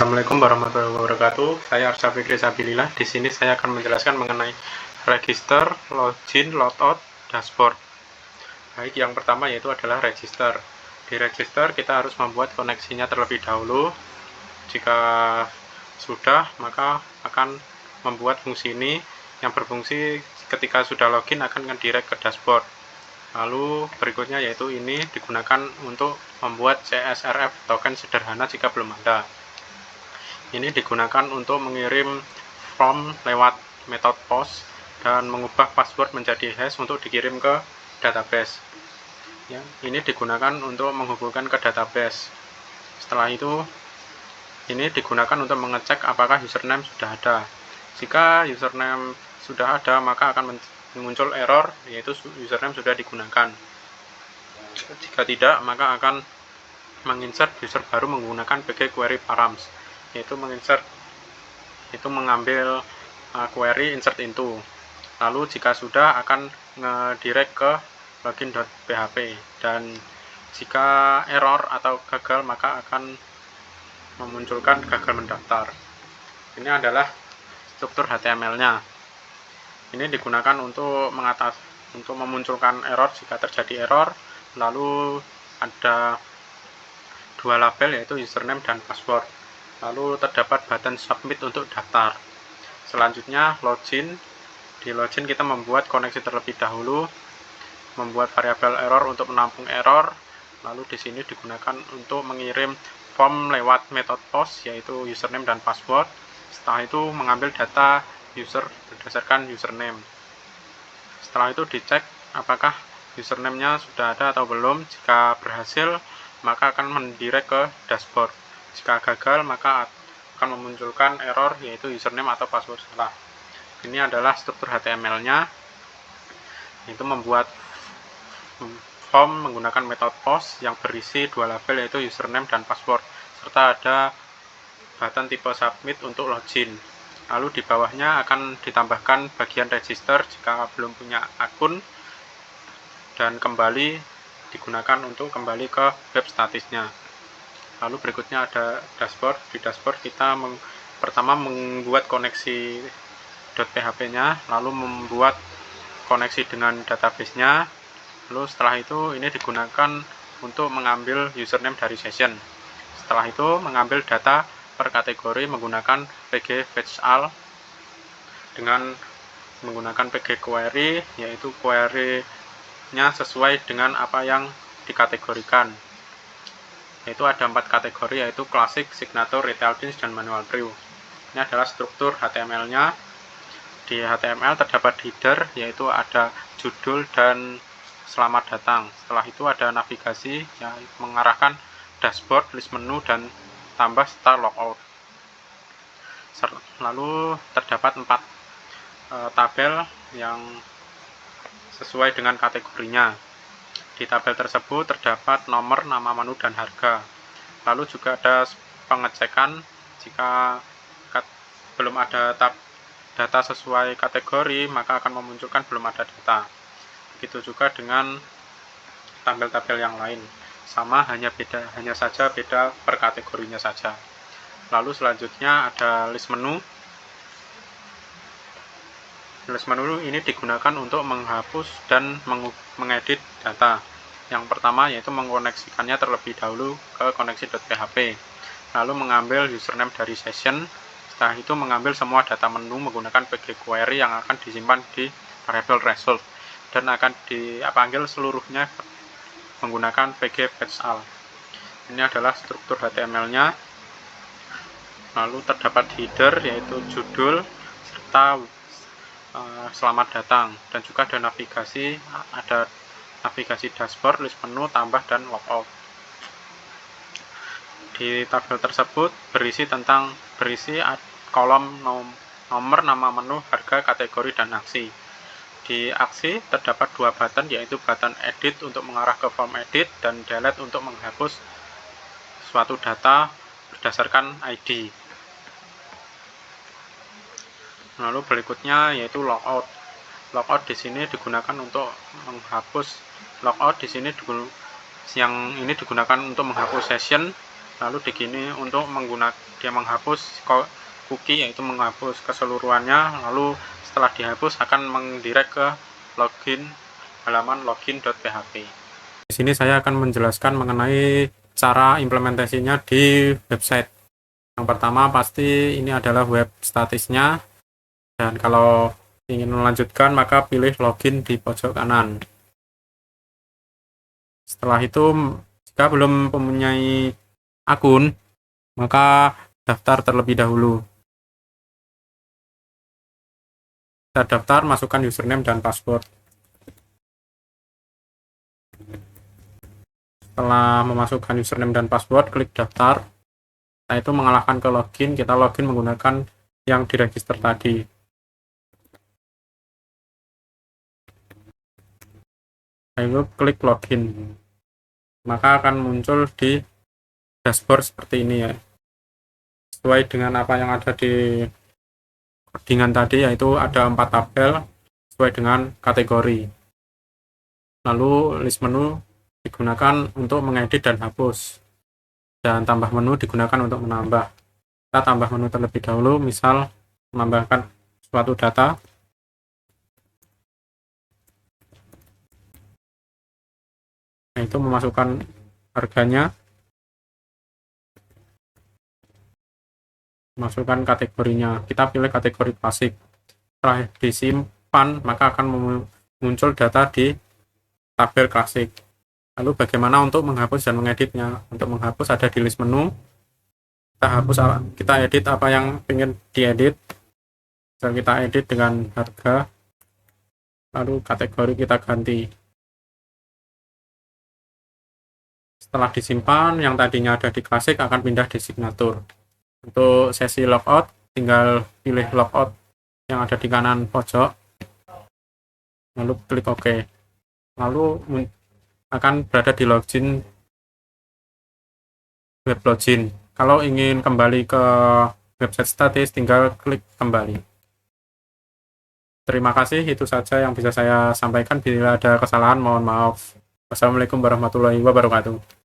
Assalamualaikum warahmatullahi wabarakatuh. Saya Arsa Fikri Sabilillah. Di sini saya akan menjelaskan mengenai register, login, logout, dashboard. Baik, yang pertama yaitu adalah register. Di register kita harus membuat koneksinya terlebih dahulu. Jika sudah, maka akan membuat fungsi ini yang berfungsi ketika sudah login akan ngedirect ke dashboard. Lalu berikutnya yaitu ini digunakan untuk membuat CSRF token sederhana jika belum ada. Ini digunakan untuk mengirim form lewat metode post dan mengubah password menjadi hash untuk dikirim ke database. Ya, ini digunakan untuk menghubungkan ke database. Setelah itu, ini digunakan untuk mengecek apakah username sudah ada. Jika username sudah ada, maka akan muncul error, yaitu username sudah digunakan. Jika tidak, maka akan menginsert user baru menggunakan PG query params, yaitu mengambil query insert into. Lalu jika sudah akan ngedirect ke login.php, dan jika error atau gagal maka akan memunculkan gagal mendaftar. Ini adalah struktur HTML-nya. Ini digunakan untuk memunculkan error jika terjadi error. Lalu ada dua label yaitu username dan password. Lalu terdapat button submit untuk daftar. Selanjutnya login. Di login kita membuat koneksi terlebih dahulu, membuat variabel error untuk menampung error. Lalu di sini digunakan untuk mengirim form lewat metode post yaitu username dan password. Setelah itu mengambil data user berdasarkan username. Setelah itu dicek apakah username-nya sudah ada atau belum. Jika berhasil, maka akan mendirect ke dashboard. Jika gagal, maka akan memunculkan error yaitu username atau password salah. Ini adalah struktur HTML-nya. Itu membuat form menggunakan metode post yang berisi dua label yaitu username dan password, serta ada button tipe submit untuk login. Lalu di bawahnya akan ditambahkan bagian register jika belum punya akun, dan kembali digunakan untuk kembali ke web statusnya. Lalu berikutnya ada dashboard. Di dashboard kita pertama membuat koneksi .php-nya, lalu membuat koneksi dengan database-nya. Lalu setelah itu ini digunakan untuk mengambil username dari session. Setelah itu mengambil data per kategori menggunakan PG fetch all dengan menggunakan PG query, yaitu query-nya sesuai dengan apa yang dikategorikan. Yaitu ada 4 kategori, yaitu classic, signature, retail beans, dan manual brew. Ini adalah struktur HTML-nya. Di HTML terdapat header, yaitu ada judul dan selamat datang. Setelah itu ada navigasi yang mengarahkan dashboard, list menu, dan tambah serta logout. Lalu terdapat 4 tabel yang sesuai dengan kategorinya. Di tabel tersebut terdapat nomor, nama menu, dan harga. Lalu juga ada pengecekan jika belum ada data sesuai kategori, maka akan memunculkan belum ada data. Begitu juga dengan tabel-tabel yang lain. Sama, hanya saja beda per kategorinya saja. Lalu selanjutnya ada list menu. List menu ini digunakan untuk menghapus dan mengedit data. Yang pertama yaitu mengkoneksikannya terlebih dahulu ke koneksi.php. Lalu mengambil username dari session. Setelah itu mengambil semua data menu menggunakan PG query yang akan disimpan di variabel result dan akan dipanggil seluruhnya menggunakan PG fetch all. Ini adalah struktur HTML-nya. Lalu terdapat header yaitu judul serta selamat datang, dan juga ada navigasi dashboard, list menu, tambah, dan logout. Di tabel tersebut berisi kolom nomor, nama menu, harga, kategori, dan aksi. Di aksi terdapat 2 button, yaitu button edit untuk mengarah ke form edit dan delete untuk menghapus suatu data berdasarkan ID. Lalu berikutnya yaitu logout. Logout di sini digunakan untuk menghapus yang ini digunakan untuk menghapus session Lalu di sini untuk dia menghapus cookie, yaitu menghapus keseluruhannya. Lalu setelah dihapus akan mendirect ke halaman login.php. Di sini saya akan menjelaskan mengenai cara implementasinya di website. Yang pertama pasti ini adalah web statusnya, dan kalau ingin melanjutkan maka pilih login di pojok kanan. Setelah itu, jika belum mempunyai akun, maka daftar terlebih dahulu. Kita daftar, masukkan username dan password. Setelah memasukkan username dan password, klik daftar. Setelah itu mengalahkan ke login, kita login menggunakan yang diregister tadi. Lalu klik login. Maka akan muncul di dashboard seperti ini ya. Sesuai dengan apa yang ada di codingan tadi, yaitu ada 4 tabel sesuai dengan kategori. Lalu list menu digunakan untuk mengedit dan hapus, dan tambah menu digunakan untuk menambah. Kita tambah menu terlebih dahulu, misal menambahkan suatu data. Yaitu memasukkan harganya, masukkan kategorinya, kita pilih kategori klasik. Setelah disimpan, maka akan muncul data di tabel klasik. Lalu bagaimana untuk menghapus dan mengeditnya? Untuk menghapus ada di list menu. Kita edit apa yang ingin diedit. Dan kita edit dengan harga. Lalu kategori kita ganti. Setelah disimpan, yang tadinya ada di klasik akan pindah di signature. Untuk sesi logout, tinggal pilih logout yang ada di kanan pojok, lalu klik OK. Lalu akan berada di login, web login. Kalau ingin kembali ke website statis, tinggal klik kembali. Terima kasih, itu saja yang bisa saya sampaikan. Bila ada kesalahan, mohon maaf. Wassalamualaikum warahmatullahi wabarakatuh.